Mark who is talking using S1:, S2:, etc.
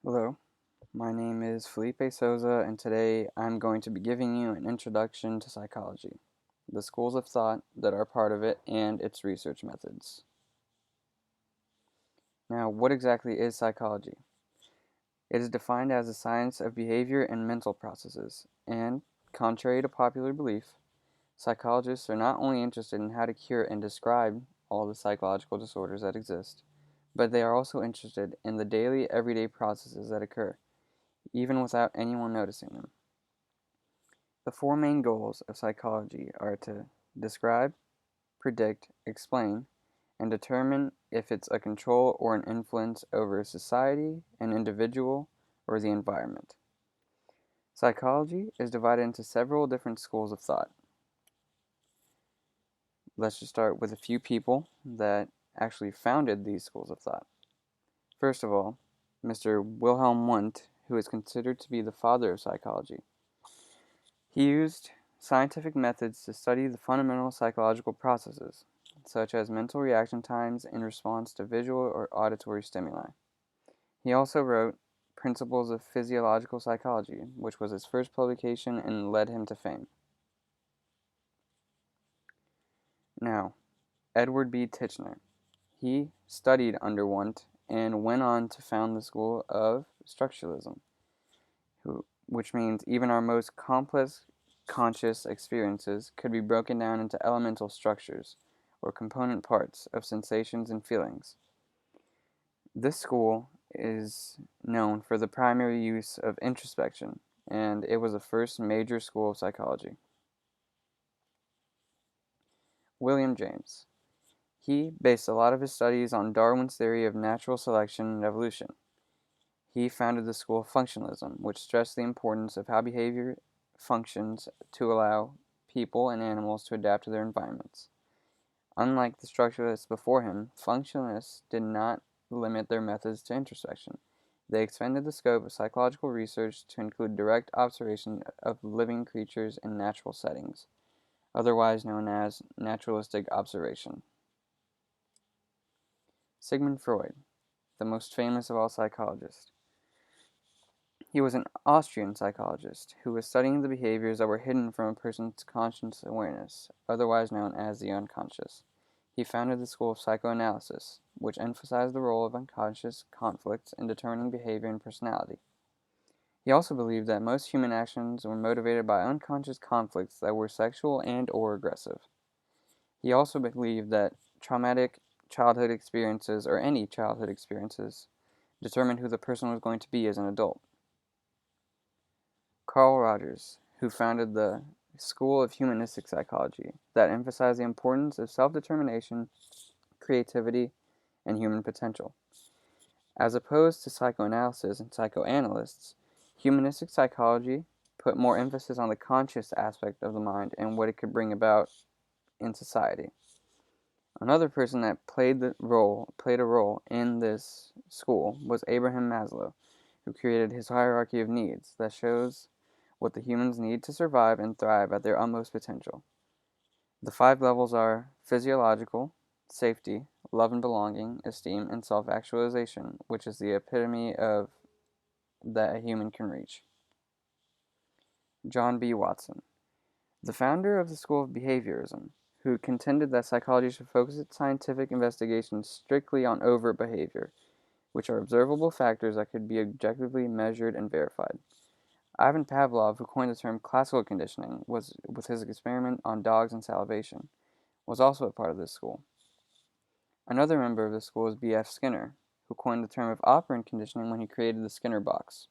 S1: Hello, my name is Felipe Souza, and today I'm going to be giving you an introduction to psychology, the schools of thought that are part of it, and its research methods. Now, what exactly is psychology? It is defined as the science of behavior and mental processes, and, contrary to popular belief, psychologists are not only interested in how to cure and describe all the psychological disorders that exist, but they are also interested in the daily, everyday processes that occur, even without anyone noticing them. The four main goals of psychology are to describe, predict, explain, and determine if it's a control or an influence over society, an individual, or the environment. Psychology is divided into several different schools of thought. Let's just start with a few people that actually founded these schools of thought. First of all, Mr. Wilhelm Wundt, who is considered to be the father of psychology. He used scientific methods to study the fundamental psychological processes, such as mental reaction times in response to visual or auditory stimuli. He also wrote Principles of Physiological Psychology, which was his first publication and led him to fame. Now, Edward B. Titchener. He studied under Wundt and went on to found the school of structuralism, which means even our most complex conscious experiences could be broken down into elemental structures, or component parts, of sensations and feelings. This school is known for the primary use of introspection, and it was the first major school of psychology. William James. He based a lot of his studies on Darwin's theory of natural selection and evolution. He founded the school of functionalism, which stressed the importance of how behavior functions to allow people and animals to adapt to their environments. Unlike the structuralists before him, functionalists did not limit their methods to introspection. They expanded the scope of psychological research to include direct observation of living creatures in natural settings, otherwise known as naturalistic observation. Sigmund Freud, the most famous of all psychologists. He was an Austrian psychologist who was studying the behaviors that were hidden from a person's conscious awareness, otherwise known as the unconscious. He founded the school of psychoanalysis, which emphasized the role of unconscious conflicts in determining behavior and personality. He also believed that most human actions were motivated by unconscious conflicts that were sexual and/or aggressive. He also believed that traumatic childhood experiences, or any childhood experiences, determined who the person was going to be as an adult. Carl Rogers, who founded the School of Humanistic Psychology that emphasized the importance of self-determination, creativity, and human potential. As opposed to psychoanalysis and psychoanalysts, humanistic psychology put more emphasis on the conscious aspect of the mind and what it could bring about in society. Another person that played a role in this school was Abraham Maslow, who created his hierarchy of needs that shows what the humans need to survive and thrive at their utmost potential. The five levels are physiological, safety, love and belonging, esteem, and self-actualization, which is the epitome of that a human can reach. John B. Watson, the founder of the School of Behaviorism, who contended that psychology should focus its scientific investigations strictly on overt behavior, which are observable factors that could be objectively measured and verified. Ivan Pavlov, who coined the term classical conditioning, was with his experiment on dogs and salivation, was also a part of this school. Another member of the school is B.F. Skinner, who coined the term of operant conditioning when he created the Skinner box.